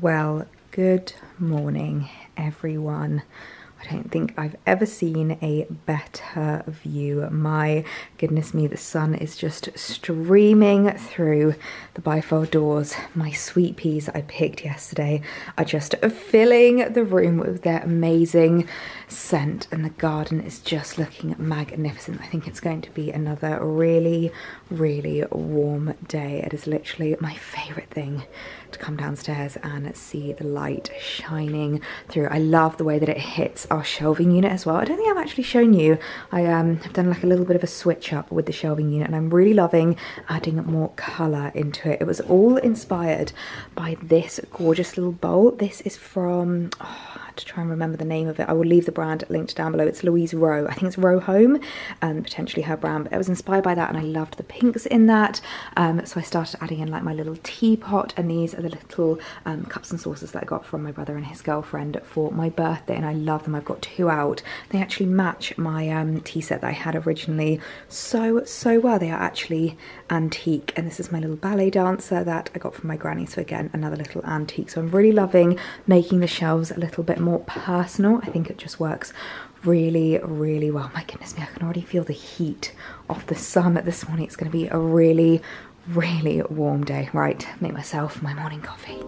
Well, good morning, everyone. I don't think I've ever seen a better view. My goodness me, the sun is just streaming through the bifold doors. My sweet peas that I picked yesterday are just filling the room with their amazing scent, and the garden is just looking magnificent. I think it's going to be another really warm day. It is literally my favorite thing to come downstairs and see the light shining through. I love the way that it hits our shelving unit as well. I don't think I've actually shown you. I have done like a little bit of a switch up with the shelving unit, and I'm really loving adding more colour into it. It was all inspired by this gorgeous little bowl. This is from, to try and remember the name of it, I will leave the brand linked down below. It's Louise Rowe. I think it's Rowe Home, potentially her brand, but it was inspired by that, and I loved the pinks in that. So I started adding in like my little teapot, and these are the little cups and saucers that I got from my brother and his girlfriend for my birthday, and I love them. I've got two out. They actually match my tea set that I had originally so well. They are actually antique, and this is my little ballet dancer that I got from my granny, so again another little antique. So I'm really loving making the shelves a little bit more personal. I think it just works really well. My goodness me, I can already feel the heat of the sun this morning. It's going to be a really warm day. Right, make myself my morning coffee.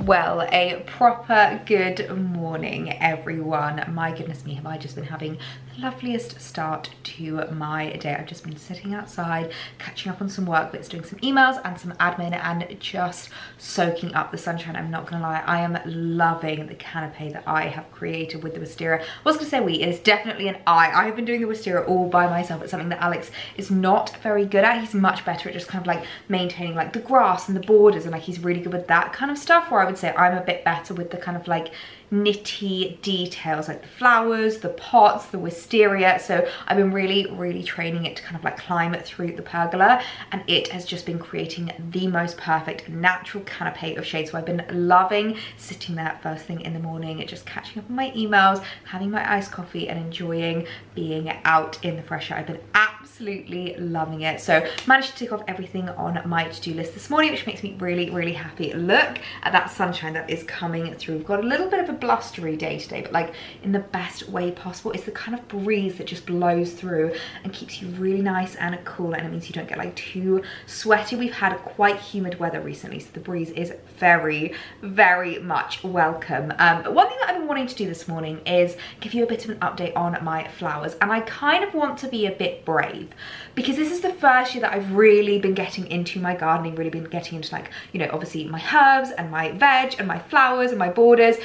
Well, a proper good morning, everyone. My goodness me, have I just been having the loveliest start to my day. I've just been sitting outside, catching up on some work bits, doing some emails and some admin, and just soaking up the sunshine. I'm not gonna lie, I am loving the canopy that I have created with the wisteria. I was gonna say we, it is definitely an I have been doing the wisteria all by myself. It's something that Alex is not very good at. He's much better at just kind of like maintaining like the grass and the borders, and like he's really good with that kind of stuff, where I would say I'm a bit better with the kind of like nitty details, like the flowers, the pots, the wisteria. So I've been really training it to kind of like climb through the pergola, and it has just been creating the most perfect natural canopy of shade. So I've been loving sitting there first thing in the morning, just catching up on my emails, having my iced coffee, and enjoying being out in the fresh air. I've been absolutely loving it. So managed to tick off everything on my to-do list this morning, which makes me really happy. Look at that sunshine that is coming through. We've got a little bit of a blustery day today, but like in the best way possible. It's the kind of breeze that just blows through and keeps you really nice and cool, and it means you don't get like too sweaty. We've had quite humid weather recently, so the breeze is very much welcome. But one thing that I've been wanting to do this morning is give you a bit of an update on my flowers, and I kind of want to be a bit brave because this is the first year that I've really been getting into my gardening, really been getting into like, you know, obviously my herbs and my veg and my flowers and my borders.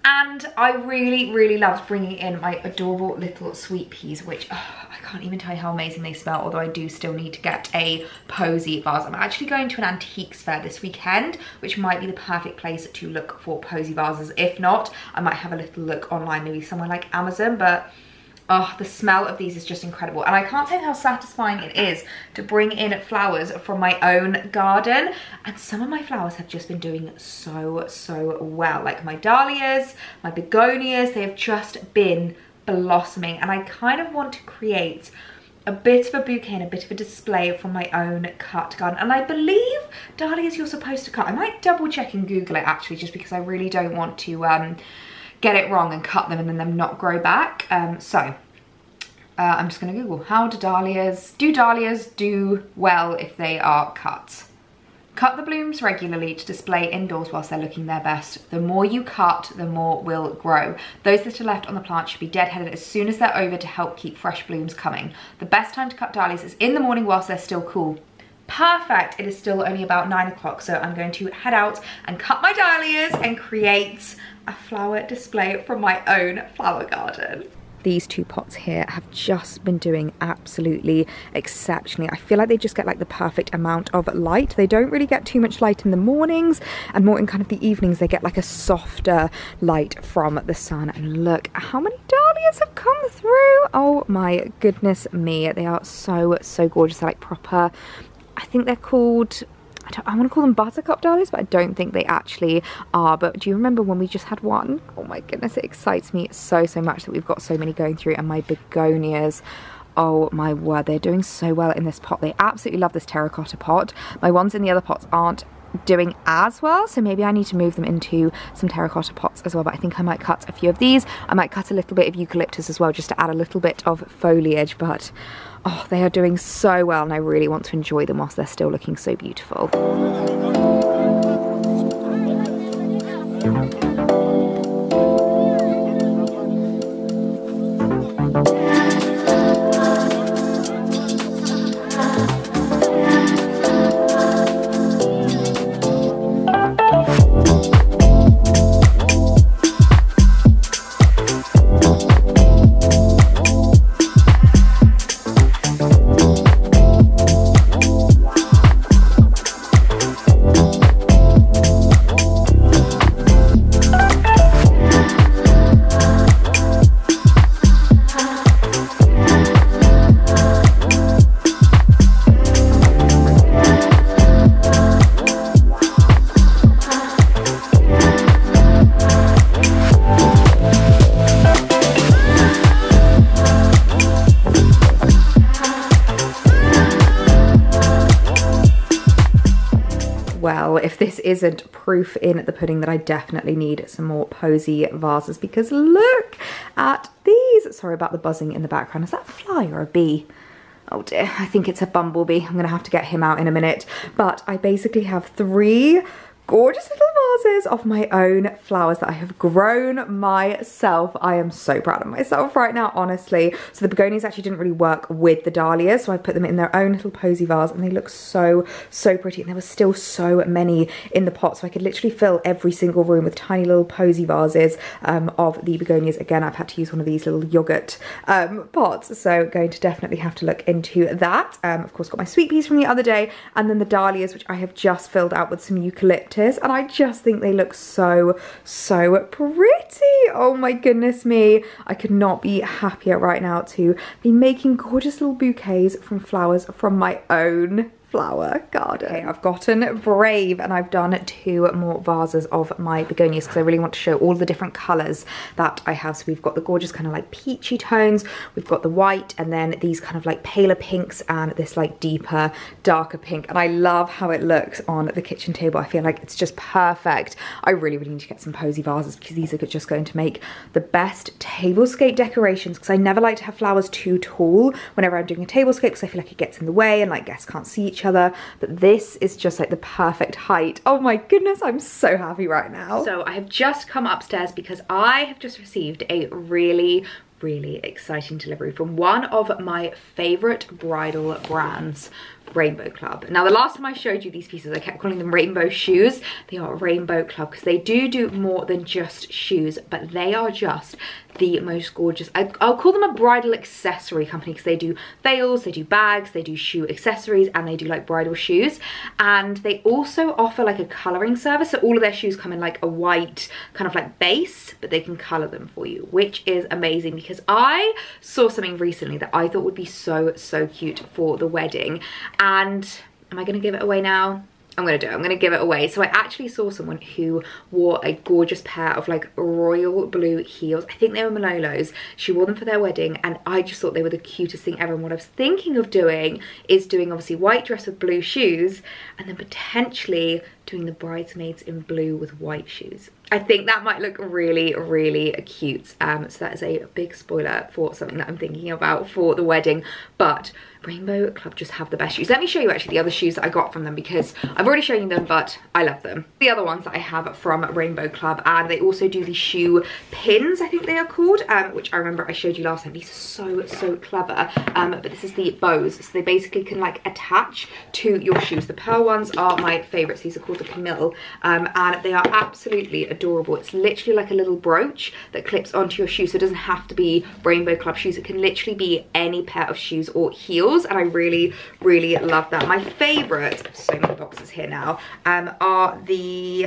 And I really loved bringing in my adorable little sweet peas, which I can't even tell you how amazing they smell, although I do still need to get a posy vase. I'm actually going to an antiques fair this weekend, which might be the perfect place to look for posy vases. If not, I might have a little look online, maybe somewhere like Amazon, but oh, the smell of these is just incredible. And I can't tell you how satisfying it is to bring in flowers from my own garden. And some of my flowers have just been doing so well. Like my dahlias, my begonias, they have just been blossoming. And I kind of want to create a bit of a bouquet and a bit of a display from my own cut garden. And I believe dahlias you're supposed to cut. I might double check and Google it actually, just because I really don't want to get it wrong and cut them and then them not grow back. I'm just gonna Google, how do dahlias do well if they are cut? Cut the blooms regularly to display indoors whilst they're looking their best. The more you cut, the more will grow. Those that are left on the plant should be deadheaded as soon as they're over to help keep fresh blooms coming. The best time to cut dahlias is in the morning whilst they're still cool. perfect. It is still only about 9 o'clock, so I'm going to head out and cut my dahlias and create a flower display from my own flower garden. These two pots here have just been doing absolutely exceptionally. I feel like they just get like the perfect amount of light. They don't really get too much light in the mornings, and more in kind of the evenings they get like a softer light from the sun. And look how many dahlias have come through. Oh my goodness me, they are so gorgeous. They're like proper, I think they're called, I want to call them buttercup dahlias, but I don't think they actually are. But do you remember when we just had one? Oh my goodness, it excites me so much that we've got so many going through. And my begonias, oh my word, they're doing so well in this pot. They absolutely love this terracotta pot. My ones in the other pots aren't doing as well, so maybe I need to move them into some terracotta pots as well. But I think I might cut a few of these. I might cut a little bit of eucalyptus as well, just to add a little bit of foliage. But oh, they are doing so well, and I really want to enjoy them whilst they're still looking so beautiful. Well, if this isn't proof in the pudding that I definitely need some more posy vases, because look at these. Sorry about the buzzing in the background. Is that a fly or a bee? Oh dear, I think it's a bumblebee. I'm gonna have to get him out in a minute. But I basically have 3 gorgeous little vases of my own flowers that I have grown myself. I am so proud of myself right now, honestly. So the begonias actually didn't really work with the dahlias, so I put them in their own little posy vase, and they look so pretty. And there were still so many in the pot, so I could literally fill every single room with tiny little posy vases of the begonias. Again, I've had to use one of these little yogurt pots, so going to definitely have to look into that. Of course, got my sweet peas from the other day, and then the dahlias, which I have just filled out with some eucalyptus. And I just think they look so pretty. Oh my goodness me, I could not be happier right now to be making gorgeous little bouquets from flowers from my own flower garden. Okay, I've gotten brave and I've done 2 more vases of my begonias because I really want to show all the different colours that I have. So we've got the gorgeous kind of like peachy tones, we've got the white, and then these kind of like paler pinks and this like deeper, darker pink. And I love how it looks on the kitchen table. I feel like it's just perfect. I really need to get some posy vases because these are just going to make the best tablescape decorations, because I never like to have flowers too tall whenever I'm doing a tablescape because I feel like it gets in the way and like guests can't see each other. But this is just like the perfect height. Oh my goodness, I'm so happy right now. So I have just come upstairs because I have just received a really exciting delivery from one of my favorite bridal brands, Rainbow Club. Now, the last time I showed you these pieces, I kept calling them rainbow shoes. They are Rainbow Club because they do more than just shoes, but they are just the most gorgeous. I'll call them a bridal accessory company because they do veils, they do bags, they do shoe accessories, and they do like bridal shoes. And they also offer like a colouring service. So all of their shoes come in like a white kind of like base, but they can colour them for you, which is amazing because I saw something recently that I thought would be so cute for the wedding. And am I going to give it away now? I'm going to do it. I'm going to give it away. So I actually saw someone who wore a gorgeous pair of like royal blue heels. I think they were Malolos. She wore them for their wedding and I just thought they were the cutest thing ever. And what I was thinking of doing is doing obviously white dress with blue shoes and then potentially doing the bridesmaids in blue with white shoes. I think that might look really, really cute. So that is a big spoiler for something that I'm thinking about for the wedding. But Rainbow Club just have the best shoes. Let me show you actually the other shoes that I got from them, because I've already shown you them, but I love them. The other ones that I have from Rainbow Club, and they also do the shoe pins, I think they are called, which I remember I showed you last time. These are so clever. But this is the bows, so they basically can like attach to your shoes. The pearl ones are my favorites. These are called the Camille, and they are absolutely adorable. It's literally like a little brooch that clips onto your shoe, so it doesn't have to be Rainbow Club shoes. It can literally be any pair of shoes or heels, and I really love that. My favorite, so many boxes here now, are the,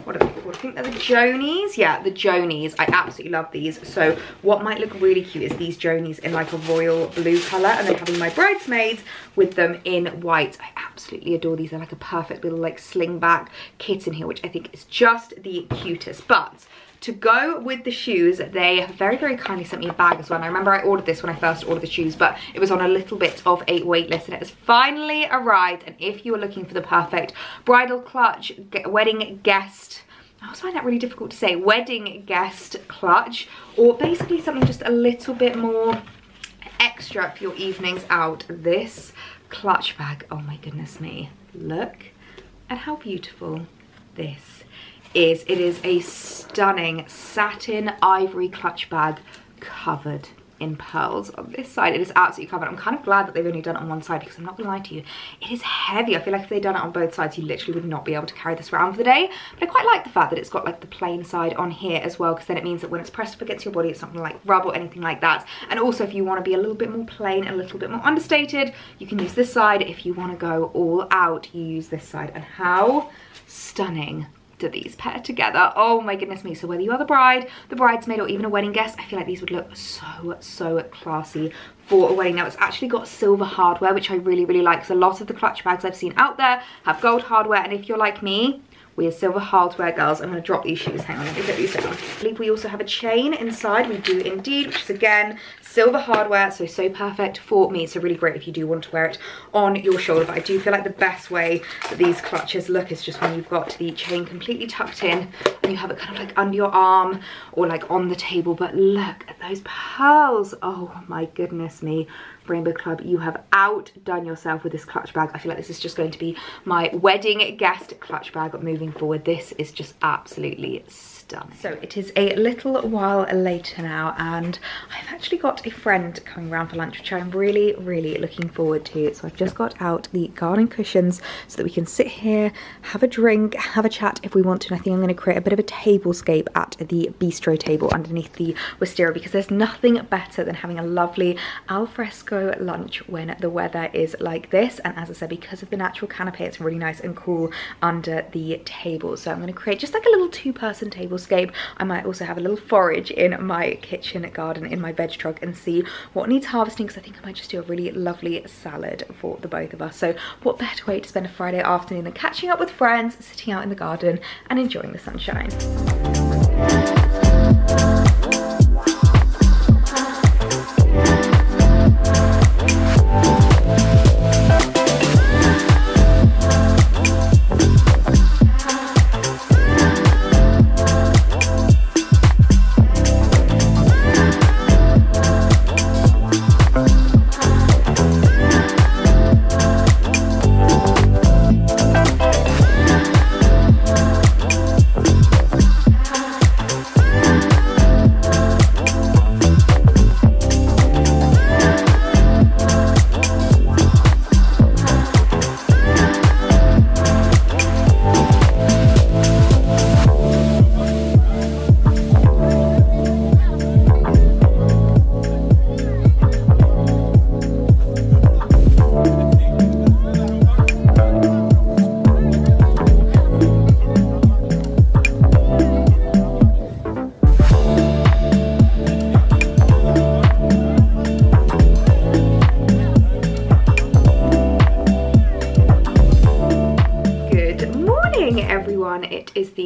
what are they called? I think they're the Jonies. Yeah, the Jonies. I absolutely love these. So what might look really cute is these Jonies in like a royal blue color, and then having my bridesmaids with them in white. I absolutely adore these. They're like a perfect little like sling back kitten here, which I think is just the cutest. But to go with the shoes, they very kindly sent me a bag as well. And I remember I ordered this when I first ordered the shoes, but it was on a little bit of a wait list, and it has finally arrived. And if you are looking for the perfect bridal clutch, wedding guest, I always find that really difficult to say, wedding guest clutch, or basically something just a little bit more extra for your evenings out, this clutch bag, oh my goodness me, look at how beautiful this is. It is a stunning satin ivory clutch bag covered in pearls on this side. It is absolutely covered. I'm kind of glad that they've only done it on one side, because I'm not gonna lie to you, it is heavy. I feel like if they'd done it on both sides, you literally would not be able to carry this around for the day. But I quite like the fact that it's got like the plain side on here as well, because then it means that when it's pressed up against your body, it's not gonna like rub or anything like that. And also, if you want to be a little bit more plain, a little bit more understated, you can use this side. If you want to go all out, you use this side. And how stunning do these pair together? Oh my goodness me. So whether you are the bride, the bridesmaid, or even a wedding guest, I feel like these would look so classy for a wedding. Now, it's actually got silver hardware, which I really like, because a lot of the clutch bags I've seen out there have gold hardware, and if you're like me, we are silver hardware girls. I'm going to drop these shoes. Hang on, let me put these down. I believe we also have a chain inside. We do indeed, which is again silver hardware, so perfect for me. So really great if you do want to wear it on your shoulder. But I do feel like the best way that these clutches look is just when you've got the chain completely tucked in and you have it kind of like under your arm or like on the table. But look at those pearls. Oh my goodness me. Rainbow Club, you have outdone yourself with this clutch bag. I feel like this is just going to be my wedding guest clutch bag moving forward. This is just absolutely stunning. So it is a little while later now, and I've actually got a friend coming around for lunch, which I'm really looking forward to. So I've just got out the garden cushions so that we can sit here, have a drink, have a chat if we want to. And I think I'm going to create a bit of a tablescape at the bistro table underneath the wisteria, because there's nothing better than having a lovely alfresco lunch when the weather is like this. And as I said, because of the natural canopy, it's really nice and cool under the table. So I'm going to create just like a little two-person tablescape. I might also have a little forage in my kitchen garden in my veg truck and see what needs harvesting, because I think I might just do a really lovely salad for the both of us. So what better way to spend a Friday afternoon than catching up with friends, sitting out in the garden and enjoying the sunshine.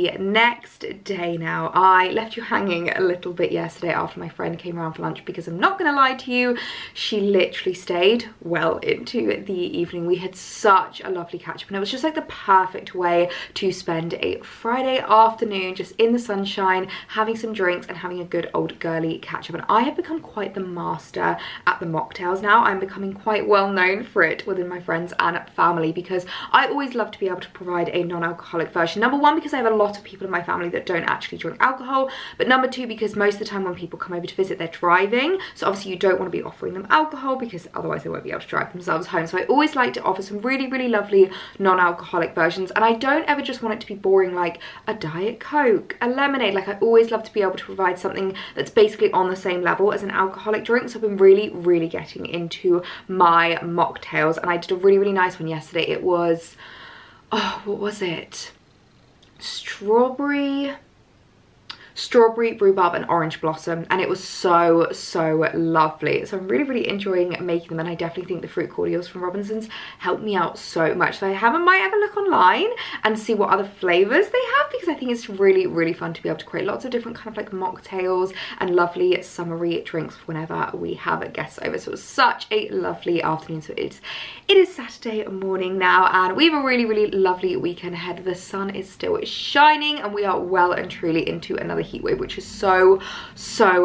the next day now. I left you hanging a little bit yesterday after my friend came around for lunch, because I'm not gonna lie to you, she literally stayed well into the evening. We had such a lovely catch up, and it was just like the perfect way to spend a Friday afternoon just in the sunshine, having some drinks and having a good old girly catch up. And I have become quite the master at the mocktails now. I'm becoming quite well known for it within my friends and family, because I always love to be able to provide a non-alcoholic version. Number one, because I have a lot of people in my family that don't actually drink alcohol, but number two, because most of the time when people come over to visit, they're driving, so obviously you don't want to be offering them alcohol, because otherwise they won't be able to drive themselves home. So I always like to offer some really, really lovely non-alcoholic versions, and I don't ever just want it to be boring like a Diet Coke, a lemonade. Like, I always love to be able to provide something that's basically on the same level as an alcoholic drink. So I've been really, really getting into my mocktails, and I did a really, really nice one yesterday. It was, oh, what was it? Strawberry, rhubarb and orange blossom, and it was so lovely. So I'm really, really enjoying making them, and I definitely think the fruit cordials from Robinson's helped me out so much. So I might have a look online and see what other flavors they have, because I think it's really, really fun to be able to create lots of different kind of like mocktails and lovely summery drinks whenever we have guests over. So it was such a lovely afternoon. So it is Saturday morning now, and we have a really, really lovely weekend ahead. The sun is still shining, and we are well and truly into another heat wave, which is so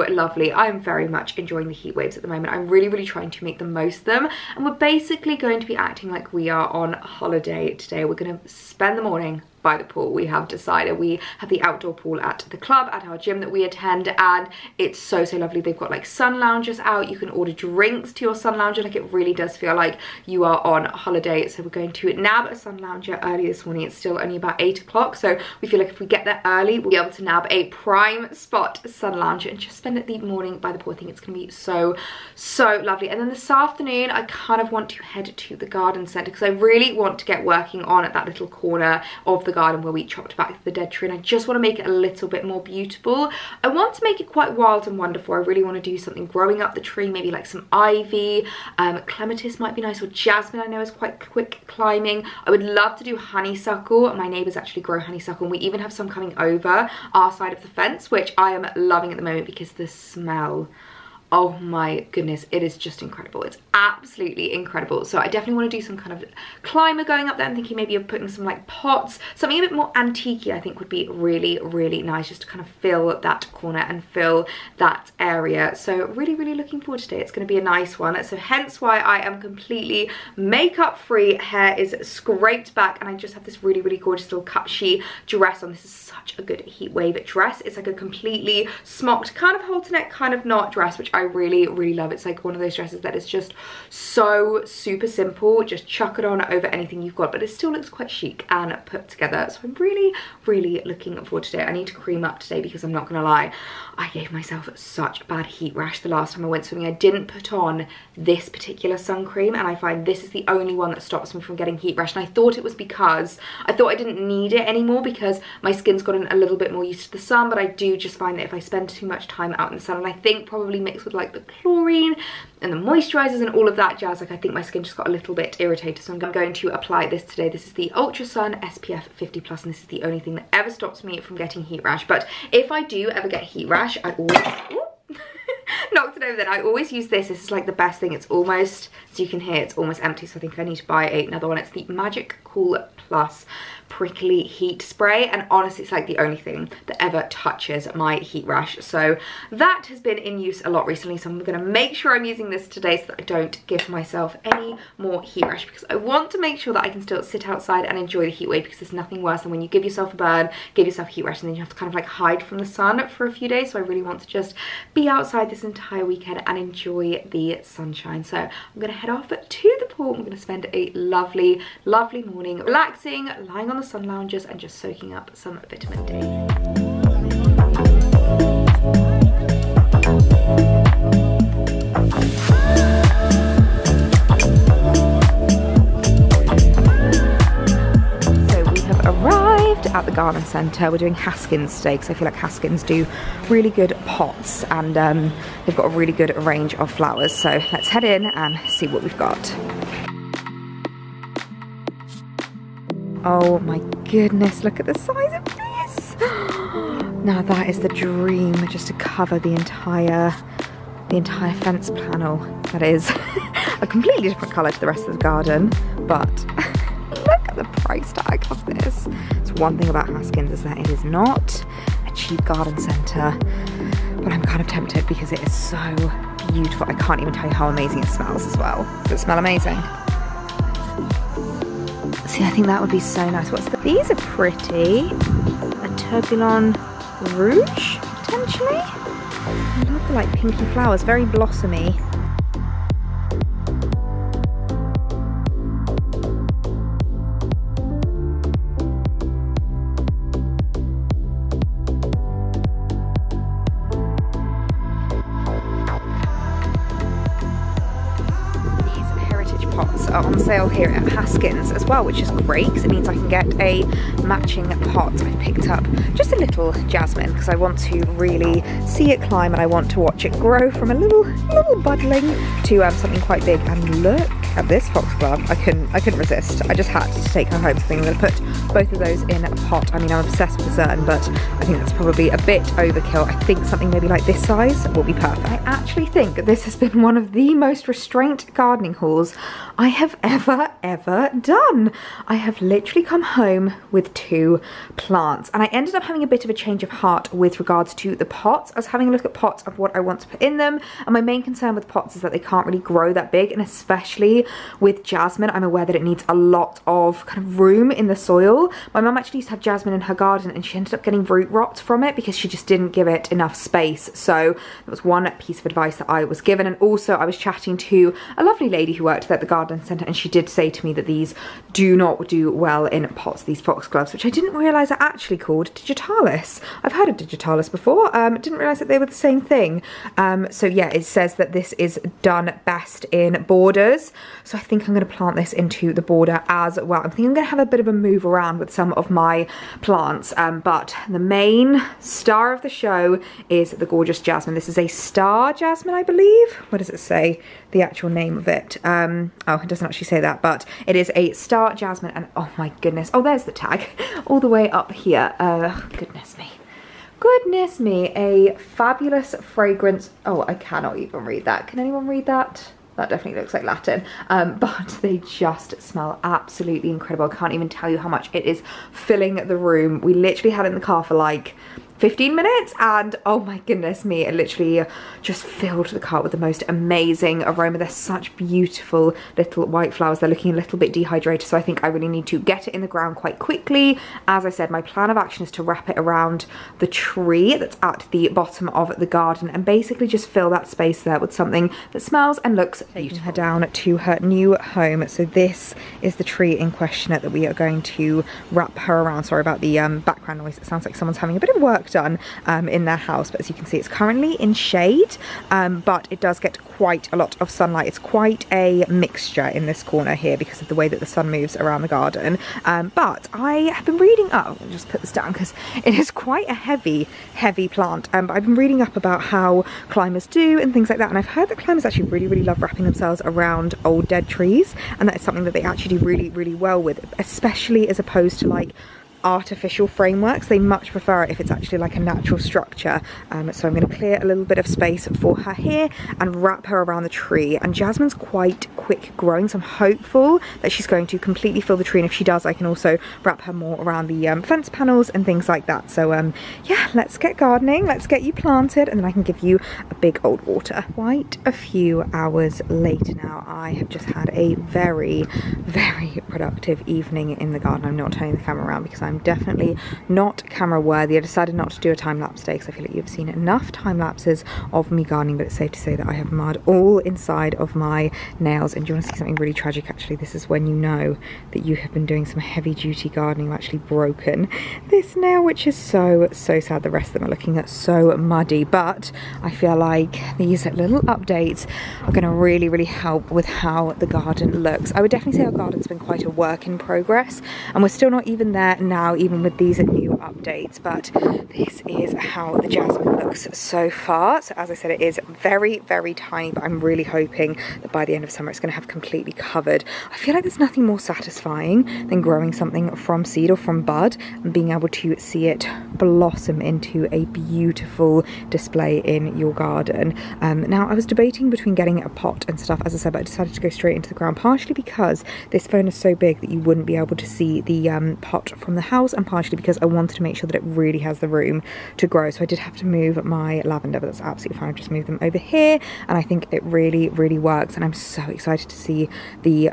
lovely. I am very much enjoying the heat waves at the moment. I'm really, really trying to make the most of them, and we're basically going to be acting like we are on holiday today. We're going to spend the morning by the pool. We have decided. We have the outdoor pool at the club, at our gym that we attend, and it's so lovely. They've got like sun loungers out. You can order drinks to your sun lounger. Like, it really does feel like you are on holiday. So we're going to nab a sun lounger early this morning. It's still only about 8 o'clock, so we feel like if we get there early, we'll be able to nab a prime spot sun lounger and just spend the morning by the pool. I think it's gonna be so lovely. And then this afternoon, I kind of want to head to the garden centre, because I really want to get working on at that little corner of the garden where we chopped back the dead tree, and I just want to make it a little bit more beautiful. I want to make it quite wild and wonderful. I really want to do something growing up the tree, maybe like some ivy, clematis might be nice, or jasmine I know is quite quick climbing. I would love to do honeysuckle. My neighbours actually grow honeysuckle, and we even have some coming over our side of the fence, which I am loving at the moment, because the smell, oh my goodness, it is just incredible. It's absolutely incredible. So I definitely want to do some kind of climber going up there. I'm thinking maybe of putting some like pots, something a bit more antique-y I think would be really, really nice, just to kind of fill that corner and fill that area. So really, really looking forward to today. It's going to be a nice one. So hence why I am completely makeup free. Hair is scraped back, and I just have this really, really gorgeous little cut-she dress on. This is such a good heat wave dress. It's like a completely smocked, kind of halter neck, kind of knot dress, which I really, really love. It's like one of those dresses that is just so super simple. Just chuck it on over anything you've got, but it still looks quite chic and put together. So I'm really, really looking forward to it. I need to cream up today, because I'm not gonna lie, I gave myself such a bad heat rash the last time I went swimming. I didn't put on this particular sun cream, and I find this is the only one that stops me from getting heat rash. And I thought it was because I thought I didn't need it anymore, because my skin's gotten a little bit more used to the sun, but I do just find that if I spend too much time out in the sun, and I think probably mixed with like the chlorine and the moisturizers and all of that jazz, like I think my skin just got a little bit irritated. So I'm going to apply this today. This is the Ultra Sun SPF 50+, and this is the only thing that ever stops me from getting heat rash. But if I do ever get heat rash, I always knocked it over then. I always use this. This is like the best thing. It's almost, as you can hear, it's almost empty, so I think I need to buy another one. It's the Magic Cool Plus prickly heat spray, and honestly it's like the only thing that ever touches my heat rash. So that has been in use a lot recently, so I'm going to make sure I'm using this today so that I don't give myself any more heat rash, because I want to make sure that I can still sit outside and enjoy the heat wave, because there's nothing worse than when you give yourself a burn, give yourself heat rash, and then you have to kind of like hide from the sun for a few days. So I really want to just be outside this entire weekend and enjoy the sunshine. So I'm going to head off to the pool. I'm going to spend a lovely, lovely morning relaxing, lying on the sun loungers and just soaking up some vitamin D. At the garden centre. We're doing Haskins today because I feel like Haskins do really good pots, and they've got a really good range of flowers. So let's head in and see what we've got. Oh my goodness, look at the size of this. Now that is the dream, just to cover the entire fence panel. That is a completely different colour to the rest of the garden, but look at the price tag of this. It's one thing about Haskins is that it is not a cheap garden centre, but I'm kind of tempted because it is so beautiful. I can't even tell you how amazing it smells as well. Does it smell amazing? See, I think that would be so nice. These are pretty. A tourbillon rouge, potentially? I love the like pinky flowers, very blossomy. Are on sale here at Haskins as well, which is great because it means I can get a matching pot. I've picked up just a little jasmine because I want to really see it climb and I want to watch it grow from a little buddling to something quite big. And look at this foxglove. I couldn't resist. I just had to take her home. So I think I'm going to put both of those in a pot. I mean, I'm obsessed with the Zern, but I think that's probably a bit overkill. I think something maybe like this size will be perfect. I actually think this has been one of the most restrained gardening hauls I have ever done. I have literally come home with 2 plants and I ended up having a bit of a change of heart with regards to the pots. I was having a look at pots of what I want to put in them, and my main concern with pots is that they can't really grow that big, and especially with jasmine, I'm aware that it needs a lot of kind of room in the soil. My mum actually used to have jasmine in her garden and she ended up getting root rot from it because she just didn't give it enough space. So that was one piece of advice that I was given. And also I was chatting to a lovely lady who worked at the garden centre, and she did say to me that these do not do well in pots, these foxgloves, which I didn't realise are actually called digitalis. I've heard of digitalis before, didn't realise that they were the same thing. So yeah, it says that this is done best in borders. So I think I'm going to plant this into the border as well. I think I'm going to have a bit of a move around with some of my plants, but the main star of the show is the gorgeous jasmine. This is a star jasmine, I believe. What does it say? The actual name of it. Oh, it doesn't actually say that, but it is a star jasmine, and oh my goodness. Oh, there's the tag all the way up here. Goodness me. Goodness me, a fabulous fragrance. Oh, I cannot even read that. Can anyone read that? That definitely looks like Latin, but they just smell absolutely incredible. I can't even tell you how much it is filling the room. We literally had it in the car for like 15 minutes and oh my goodness me, it literally just filled the car with the most amazing aroma. They're such beautiful little white flowers. They're looking a little bit dehydrated, so I think I really need to get it in the ground quite quickly. As I said, my plan of action is to wrap it around the tree that's at the bottom of the garden and basically just fill that space there with something that smells and looks beautiful. Taking her down to her new home. So this is the tree in question that we are going to wrap her around. Sorry about the background noise. It sounds like someone's having a bit of work done in their house, but as you can see, it's currently in shade, but it does get quite a lot of sunlight. It's quite a mixture in this corner here because of the way that the sun moves around the garden, but I have been reading up, I'll just put this down because it is quite a heavy plant, but I've been reading up about how climbers do and things like that, and I've heard that climbers actually really love wrapping themselves around old dead trees, and that is something that they actually do really well with, especially as opposed to like artificial frameworks. They much prefer it if it's actually like a natural structure. So I'm going to clear a little bit of space for her here and wrap her around the tree. And Jasmine's quite quick growing, so I'm hopeful that she's going to completely fill the tree, and if she does, I can also wrap her more around the fence panels and things like that. So yeah, let's get gardening, let's get you planted, and then I can give you a big old water. Quite a few hours later now, I have just had a very productive evening in the garden. I'm not turning the camera around because I'm definitely not camera worthy. I decided not to do a time-lapse today because I feel like you've seen enough time-lapses of me gardening, but it's safe to say that I have mud all inside of my nails. And do you want to see something really tragic? Actually, this is when you know that you have been doing some heavy-duty gardening. I've actually broken this nail, which is so sad. The rest of them are looking so muddy, but I feel like these little updates are going to really help with how the garden looks. I would definitely say our garden's been quite a work in progress, and we're still not even there now now, even with these new updates, but this is how the jasmine looks so far. So as I said, it is very, very tiny, but I'm really hoping that by the end of summer it's going to have completely covered. I feel like there's nothing more satisfying than growing something from seed or from bud and being able to see it blossom into a beautiful display in your garden. Now I was debating between getting a pot and stuff, as I said, but I decided to go straight into the ground, partially because this phone is so big that you wouldn't be able to see the pot from the house, and partially because I wanted to make sure that it really has the room to grow. So I did have to move my lavender, but that's absolutely fine. I've just moved them over here, and I think it really, really works, and I'm so excited to see the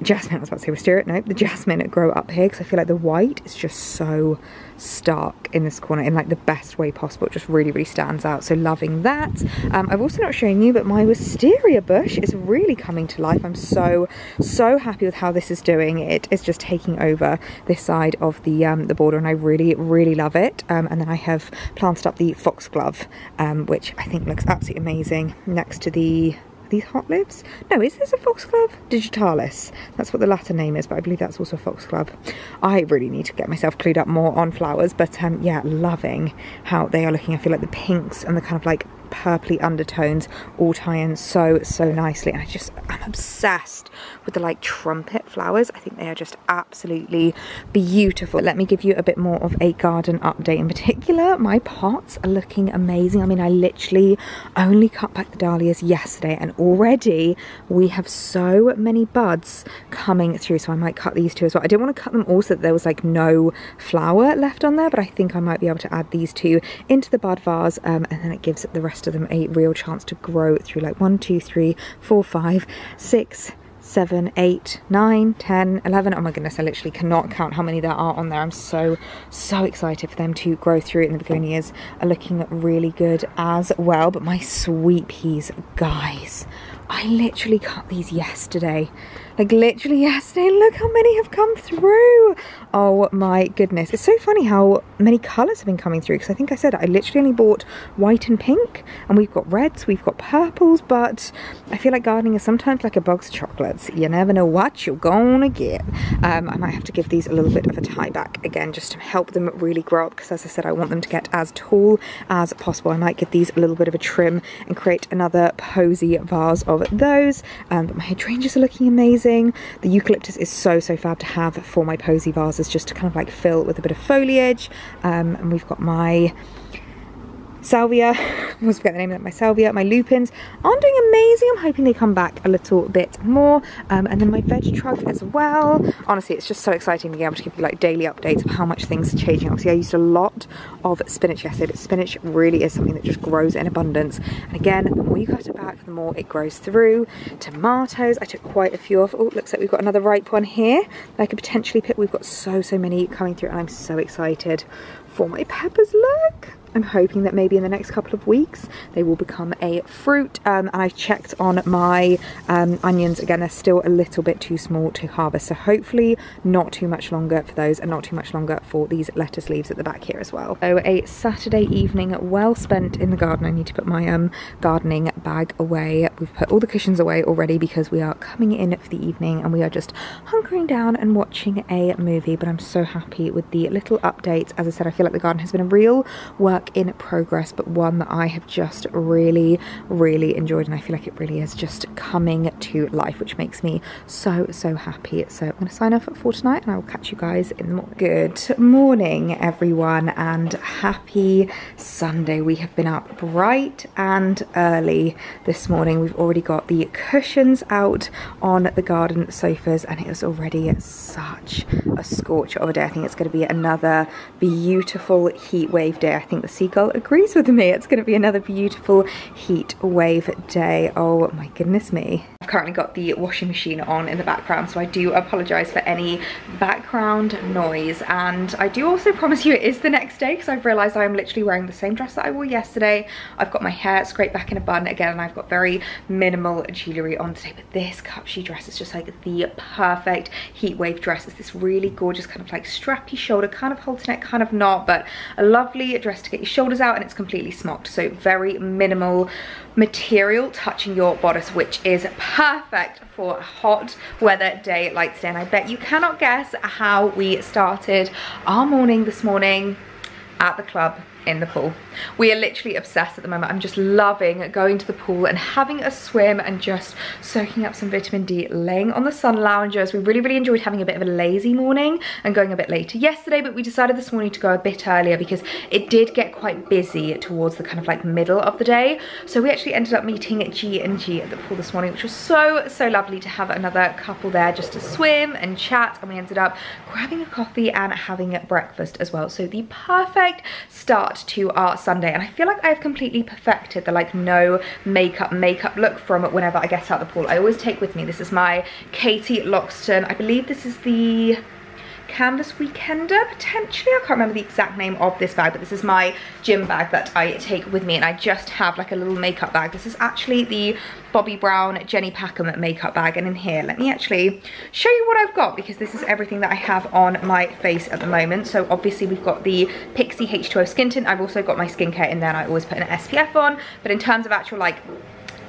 jasmine, I was about to say wisteria, no, the jasmine grow up here, because I feel like the white is just so stark in this corner in like the best way possible. It just really, really stands out, so loving that. I've also not shown you, but my wisteria bush is really coming to life. I'm so happy with how this is doing. It is just taking over this side of the border, and I really, really love it. And then I have planted up the foxglove, which I think looks absolutely amazing next to these hot lips. No, is this a foxglove? Digitalis. That's what the Latin name is, but I believe that's also a foxglove. I really need to get myself clued up more on flowers, but yeah, loving how they are looking. I feel like the pinks and the kind of like purpley undertones all tie in so nicely, and I'm obsessed with the like trumpet flowers. I think they are just absolutely beautiful. Let me give you a bit more of a garden update. In particular, my pots are looking amazing. I mean, I literally only cut back the dahlias yesterday, and already we have so many buds coming through, so I might cut these two as well. I didn't want to cut them all so that there was like no flower left on there, but I think I might be able to add these two into the bud vase, and then it gives the rest of them a real chance to grow through like 1, 2, 3, 4, 5, 6, 7, 8, 9, 10, 11. Oh my goodness, I literally cannot count how many there are on there. I'm so excited for them to grow through it, and the begonias are looking really good as well. But my sweet peas, guys, I literally cut these yesterday. Like literally yesterday, look how many have come through. Oh my goodness. It's so funny how many colours have been coming through, because I think I said I literally only bought white and pink, and we've got reds, we've got purples, but I feel like gardening is sometimes like a box of chocolates. You never know what you're gonna get. I might have to give these a little bit of a tie back again, just to help them really grow up, because as I said, I want them to get as tall as possible. I might give these a little bit of a trim and create another posy vase of those. But my hydrangeas are looking amazing. The eucalyptus is so fab to have for my posy vases, just to kind of like fill with a bit of foliage. And we've got my salvia, I always forget the name of that, my salvia. My lupins aren't doing amazing. I'm hoping they come back a little bit more. And then my veg truck as well. Honestly, it's just so exciting being able to give you like daily updates of how much things are changing. Obviously, I used a lot of spinach yesterday, but spinach really is something that just grows in abundance. And again, the more you cut it back, the more it grows through. Tomatoes, I took quite a few off. Oh, looks like we've got another ripe one here that I could potentially pick. We've got so many coming through, and I'm so excited for my peppers. Look, I'm hoping that maybe in the next couple of weeks they will become a fruit. And I've checked on my onions. Again, they're still a little bit too small to harvest, so hopefully not too much longer for those, and not too much longer for these lettuce leaves at the back here as well. So a Saturday evening well spent in the garden. I need to put my gardening bag away. We've put all the cushions away already because we are coming in for the evening, and we are just hunkering down and watching a movie. But I'm so happy with the little updates. As I said, I feel like the garden has been a real work in progress, but one that I have just really enjoyed, and I feel like it really is just coming to life, which makes me so happy. So I'm going to sign off for tonight, and I will catch you guys in the morning. Good morning everyone, and happy Sunday. We have been up bright and early this morning. We've already got the cushions out on the garden sofas, and it is already such a scorcher of a day. I think it's going to be another beautiful heat wave day. I think the seagull agrees with me. It's going to be another beautiful heat wave day. Oh my goodness me. I've currently got the washing machine on in the background, so I do apologise for any background noise, and I do also promise you it is the next day, because I've realised I'm literally wearing the same dress that I wore yesterday. I've got my hair scraped back in a bun again, and I've got very minimal jewellery on today, but this cupshe dress is just like the perfect heat wave dress. It's this really gorgeous kind of like strappy shoulder, kind of halter neck, kind of not, but a lovely dress to get your shoulders out, and it's completely smocked, so very minimal material touching your bodice, which is perfect for a hot weather day like today. And I bet you cannot guess how we started our morning this morning at the club in the pool. We are literally obsessed at the moment. I'm just loving going to the pool and having a swim and just soaking up some vitamin D, laying on the sun loungers. We really enjoyed having a bit of a lazy morning and going a bit later yesterday, but we decided this morning to go a bit earlier because it did get quite busy towards the kind of like middle of the day. So we actually ended up meeting G&G at the pool this morning, which was so lovely to have another couple there just to swim and chat, and we ended up grabbing a coffee and having breakfast as well. So the perfect start to our Sunday, and I feel like I've completely perfected the like no makeup look from whenever I get out the pool. I always take with me, this is my Katie Loxton, I believe this is the Canvas Weekender, potentially. I can't remember the exact name of this bag, but this is my gym bag that I take with me, and I just have like a little makeup bag. This is actually the Bobbi Brown Jenny Packham makeup bag, and in here, let me actually show you what I've got, because this is everything that I have on my face at the moment. So obviously we've got the Pixi H2O skin tint. I've also got my skincare in there, and I always put an SPF on, but in terms of actual like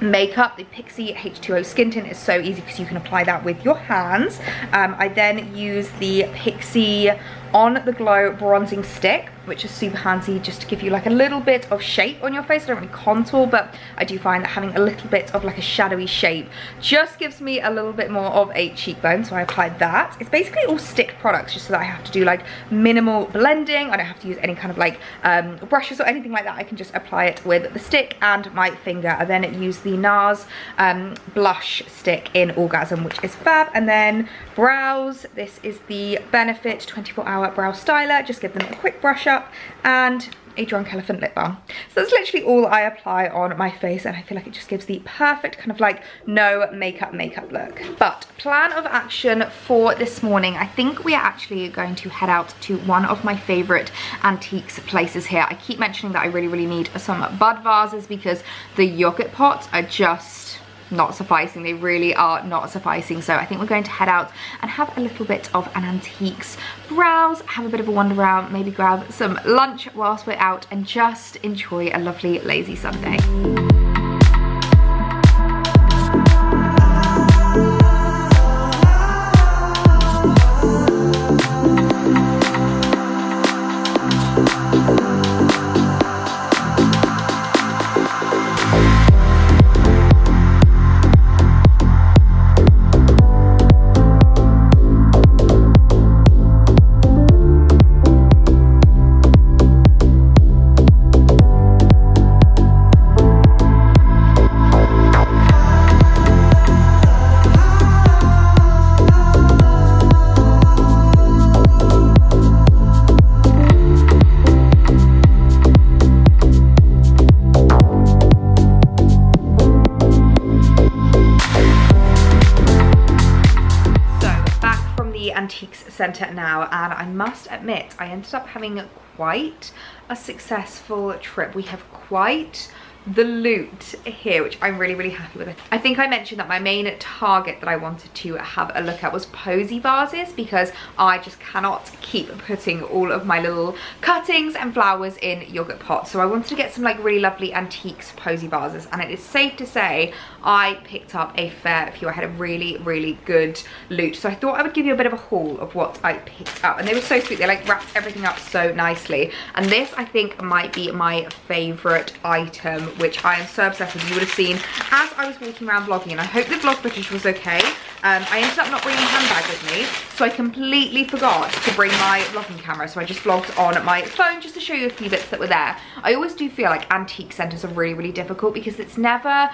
makeup, the Pixi H2O skin tint is so easy because you can apply that with your hands. I then use the Pixi On The Glow bronzing stick, which is super handy just to give you like a little bit of shape on your face. I don't really contour, but I do find that having a little bit of like a shadowy shape just gives me a little bit more of a cheekbone, so I applied that. It's basically all stick products, just so that I have to do like minimal blending. I don't have to use any kind of like brushes or anything like that. I can just apply it with the stick and my finger. I then use the NARS blush stick in Orgasm, which is fab. And then brows, this is the Benefit 24-hour brow styler. Just give them a quick brush up and a Drunk Elephant lip balm. So that's literally all I apply on my face, and I feel like it just gives the perfect kind of like no makeup look. But plan of action for this morning, I think we are actually going to head out to one of my favorite antiques places here. I keep mentioning that I really need some bud vases because the yogurt pots are just not sufficing. They really are not sufficing. So I think we're going to head out and have a little bit of an antiques browse, have a bit of a wander around, maybe grab some lunch whilst we're out, and just enjoy a lovely lazy Sunday. Antiques Centre now, and I must admit I ended up having quite a successful trip. We have quite the loot here, which I'm really happy with. I think I mentioned that my main target that I wanted to have a look at was posy vases, because I just cannot keep putting all of my little cuttings and flowers in yogurt pots. So I wanted to get some like really lovely antiques posy vases, and it is safe to say I picked up a fair few. I had a really good loot, so I thought I would give you a bit of a haul of what I picked up, and they were so sweet. They like wrapped everything up so nicely, and this I think might be my favorite item, which I am so obsessed with. You would have seen as I was walking around vlogging, and I hope the vlog footage was okay. I ended up not bringing a handbag with me, so I completely forgot to bring my vlogging camera, so I just vlogged on my phone just to show you a few bits that were there. I always do feel like antique centres are really difficult, because it's never,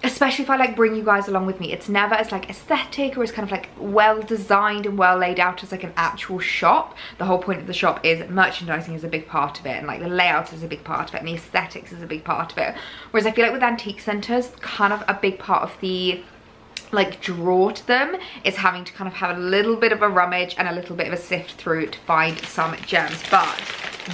especially if I like bring you guys along with me, it's never as like aesthetic or as kind of like well designed and well laid out as like an actual shop. The whole point of the shop is merchandising is a big part of it, and like the layout is a big part of it, and the aesthetics is a big part of it. Whereas I feel like with antique centres, kind of a big part of the like draw to them is having to kind of have a little bit of a rummage and a little bit of a sift through to find some gems. But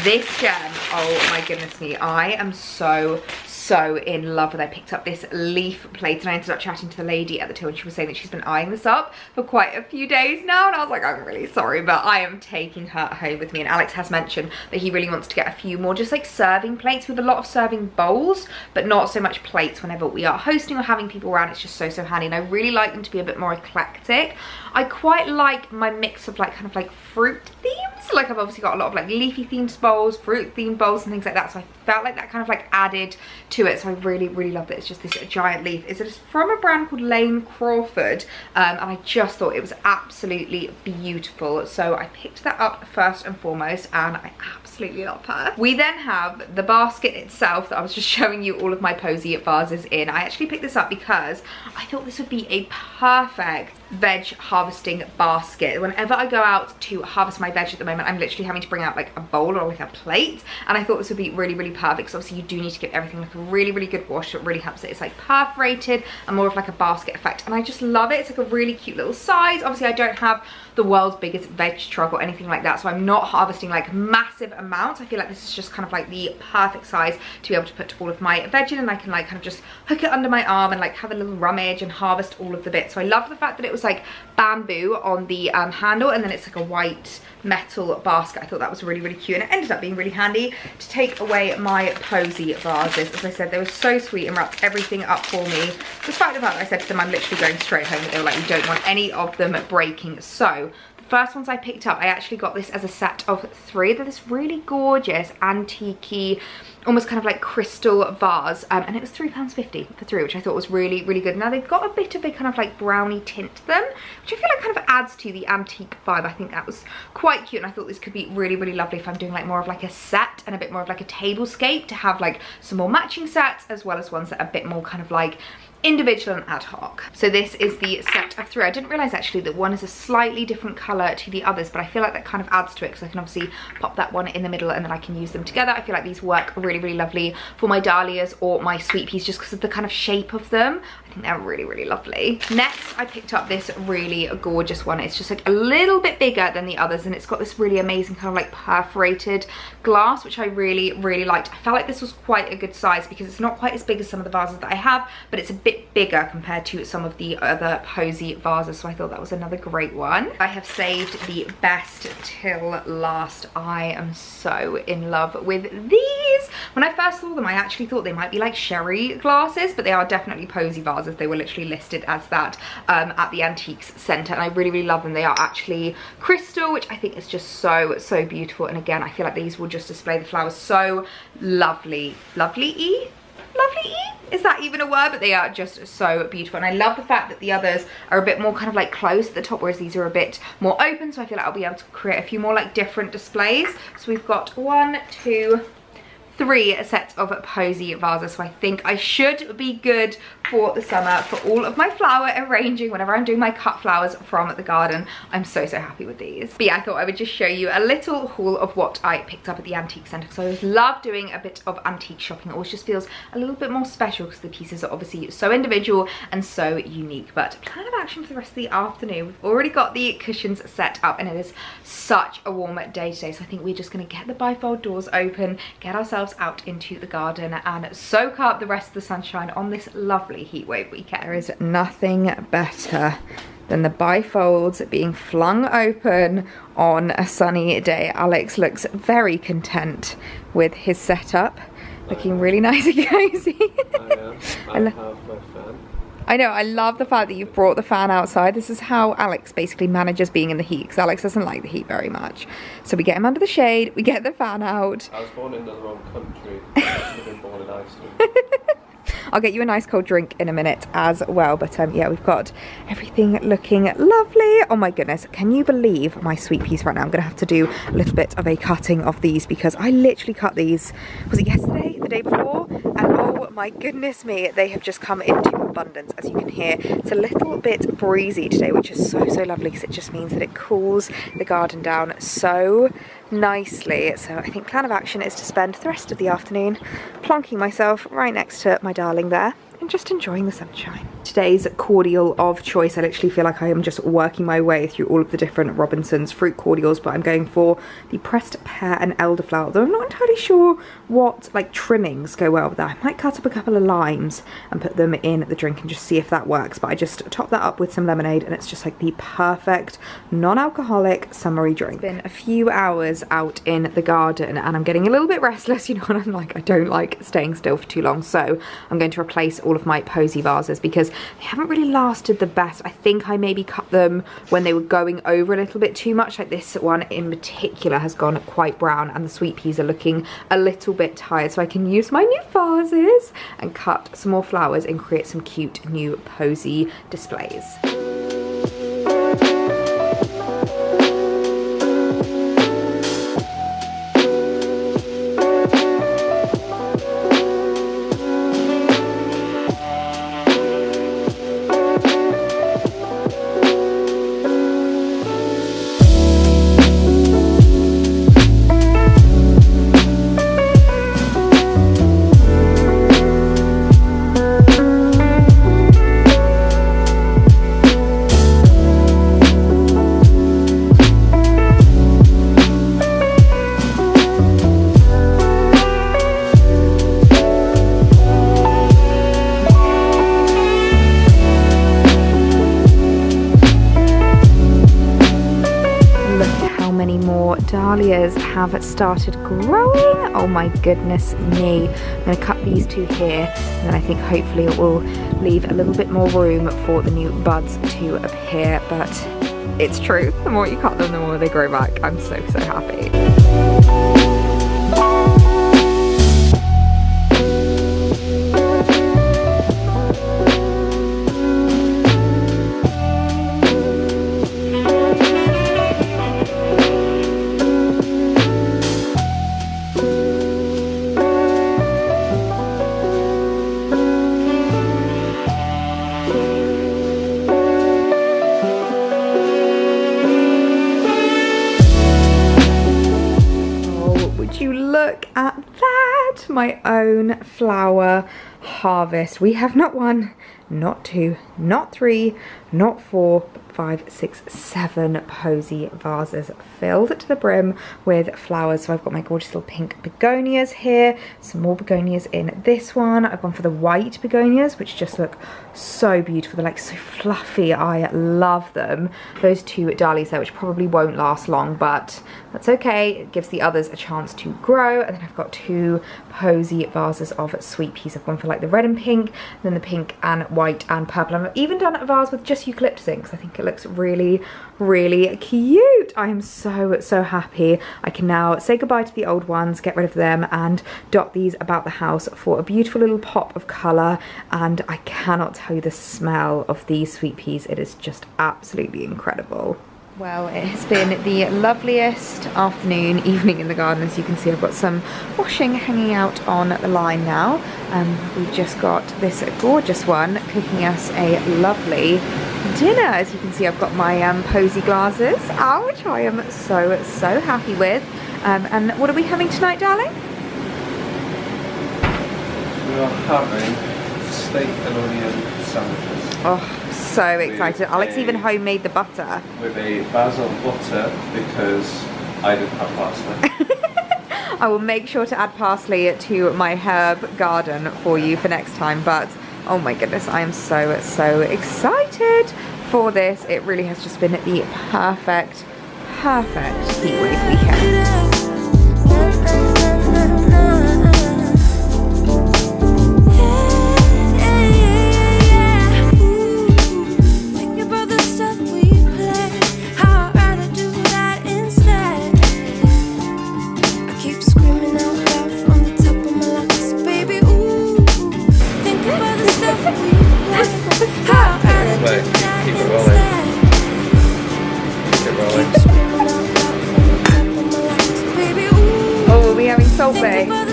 this gem, oh my goodness me, I am so so in love with it. I picked up this leaf plate and I ended up chatting to the lady at the till and she was saying that she's been eyeing this up for quite a few days now, and I was like, I'm really sorry, but I am taking her home with me. And Alex has mentioned that he really wants to get a few more just like serving plates. With a lot of serving bowls but not so much plates whenever we are hosting or having people around. It's just so handy, and I really like them to be a bit more eclectic. I quite like my mix of like kind of like fruit themes. Like I've obviously got a lot of like leafy themed bowls, fruit themed bowls and things like that, so I felt like that kind of like added to it. So I really love that it's just this giant leaf. It's from a brand called Lane Crawford, and I just thought it was absolutely beautiful, so I picked that up first and foremost, and I absolutely love her. We then have the basket itself that I was just showing you all of my posy vases in. I actually picked this up because I thought this would be a perfect veg harvesting basket. Whenever I go out to harvest my veg at the moment, I'm literally having to bring out like a bowl or like a plate, and I thought this would be really perfect. So obviously you do need to give everything like a really good wash, so it really helps it. It's like perforated and more of like a basket effect, and I just love it. It's like a really cute little size. Obviously I don't have the world's biggest veg truck or anything like that, so I'm not harvesting like massive amounts. I feel like this is just kind of like the perfect size to be able to put all of my veg in, and I can like kind of just hook it under my arm and like have a little rummage and harvest all of the bits. So I love the fact that it was like bamboo on the handle, and then it's like a white metal basket. I thought that was really cute, and it ended up being really handy to take away my posy vases. As I said, they were so sweet and wrapped everything up for me, despite the fact that I said to them I'm literally going straight home. They were like, we don't want any of them breaking. So the first ones I picked up, I actually got this as a set of 3. They're this really gorgeous antique-y, almost kind of like crystal vase, and it was £3.50 for 3, which I thought was really good. Now they've got a bit of a kind of like brownie tint to them, which I feel like kind of adds to the antique vibe. I think that was quite cute, and I thought this could be really lovely if I'm doing like more of like a set and a bit more of like a tablescape, to have like some more matching sets as well as ones that are a bit more kind of like individual and ad hoc. So this is the set of 3. I didn't realize actually that one is a slightly different color to the others, but I feel like that kind of adds to it, because I can obviously pop that one in the middle and then I can use them together. I feel like these work really lovely for my dahlias or my sweet peas, just because of the kind of shape of them. I think they're really lovely. Next, I picked up this really gorgeous one. It's just like a little bit bigger than the others, and it's got this really amazing kind of like perforated glass, which I really liked. I felt like this was quite a good size because it's not quite as big as some of the vases that I have, but it's a bit bigger compared to some of the other posy vases, so I thought that was another great one. I have saved the best till last. I am so in love with these. When I first saw them, I actually thought they might be like sherry glasses, but they are definitely posy vases. They were literally listed as that at the Antiques Centre, and I really love them. They are actually crystal, which I think is just so beautiful, and again I feel like these will just display the flowers so lovely. Lovely-y? Is that even a word? But they are just so beautiful, and I love the fact that the others are a bit more kind of like closed at the top, whereas these are a bit more open, so I feel like I'll be able to create a few more like different displays. So we've got 1, 2, 3 sets of posy vases, so I think I should be good for the summer for all of my flower arranging whenever I'm doing my cut flowers from the garden. I'm so happy with these. But yeah, I thought I would just show you a little haul of what I picked up at the Antique Centre, because I always love doing a bit of antique shopping. It always just feels a little bit more special because the pieces are obviously so individual and so unique. But plan of action for the rest of the afternoon. We've already got the cushions set up, and it is such a warm day today, so I think we're just going to get the bifold doors open, get ourselves out into the garden and soak up the rest of the sunshine on this lovely heatwave weekend. There is nothing better than the bifolds being flung open on a sunny day. Alex looks very content with his setup, looking really nice and cozy. I have my fan. I know, I love the fact that you've brought the fan outside. This is how Alex basically manages being in the heat, because Alex doesn't like the heat very much. So we get him under the shade, we get the fan out. I was born in the wrong country. I should have been born in Iceland. I'll get you a nice cold drink in a minute as well, but yeah, we've got everything looking lovely. Oh my goodness, can you believe my sweet peas right now? I'm gonna have to do a little bit of a cutting of these, because I literally cut these, was it yesterday, the day before? And oh my goodness me, they have just come into abundance. As you can hear, it's a little bit breezy today, which is so lovely, because it just means that it cools the garden down so nicely. So I think plan of action is to spend the rest of the afternoon plonking myself right next to my darling there and just enjoying the sunshine. Today's cordial of choice, I literally feel like I am just working my way through all of the different Robinson's fruit cordials, but I'm going for the pressed pear and elderflower, though I'm not entirely sure what like trimmings go well with that. I might cut up a couple of limes and put them in the drink and just see if that works, but I just top that up with some lemonade and it's just like the perfect non-alcoholic summery drink. It's been a few hours out in the garden and I'm getting a little bit restless, you know, and I'm like, I don't like staying still for too long, so I'm going to replace all of my posy vases because they haven't really lasted the best. I think I maybe cut them when they were going over a little bit too much. Like this one in particular has gone quite brown and the sweet peas are looking a little bit tired, so I can use my new vases and cut some more flowers and create some cute new posy displays. Dahlias have started growing. Oh my goodness me. I'm going to cut these two here and then I think hopefully it will leave a little bit more room for the new buds to appear, but it's true, the more you cut them the more they grow back. I'm so happy. Look at that, my own flower harvest. We have not one, not two, not three, not four, but 5, 6, 7 posy vases filled to the brim with flowers. So I've got my gorgeous little pink begonias here, some more begonias in this one. I've gone for the white begonias, which just look so beautiful. They're like so fluffy. I love them. Those two dahlias there, which probably won't last long, but that's okay. It gives the others a chance to grow. And then I've got 2 posy vases of sweet peas. I've gone for like the red and pink, then the pink and white and purple. I've even done a vase with just eucalyptus in because I think it looks really cute. I am so happy. I can now say goodbye to the old ones, get rid of them, and dot these about the house for a beautiful little pop of colour. And I cannot tell you the smell of these sweet peas. It is just absolutely incredible. Well, it has been the loveliest afternoon, evening in the garden. As you can see, I've got some washing hanging out on the line now. We've just got this gorgeous one cooking us a lovely dinner. As you can see, I've got my posy glasses out, which I am so happy with. And what are we having tonight, darling? We are having steak and onion sandwiches. Oh, so excited. Alex even homemade the butter. With a basil butter because I didn't have parsley. I will make sure to add parsley to my herb garden for you for next time, but oh my goodness, I am so excited for this. It really has just been the perfect Heatwave weekend. Salt Bay.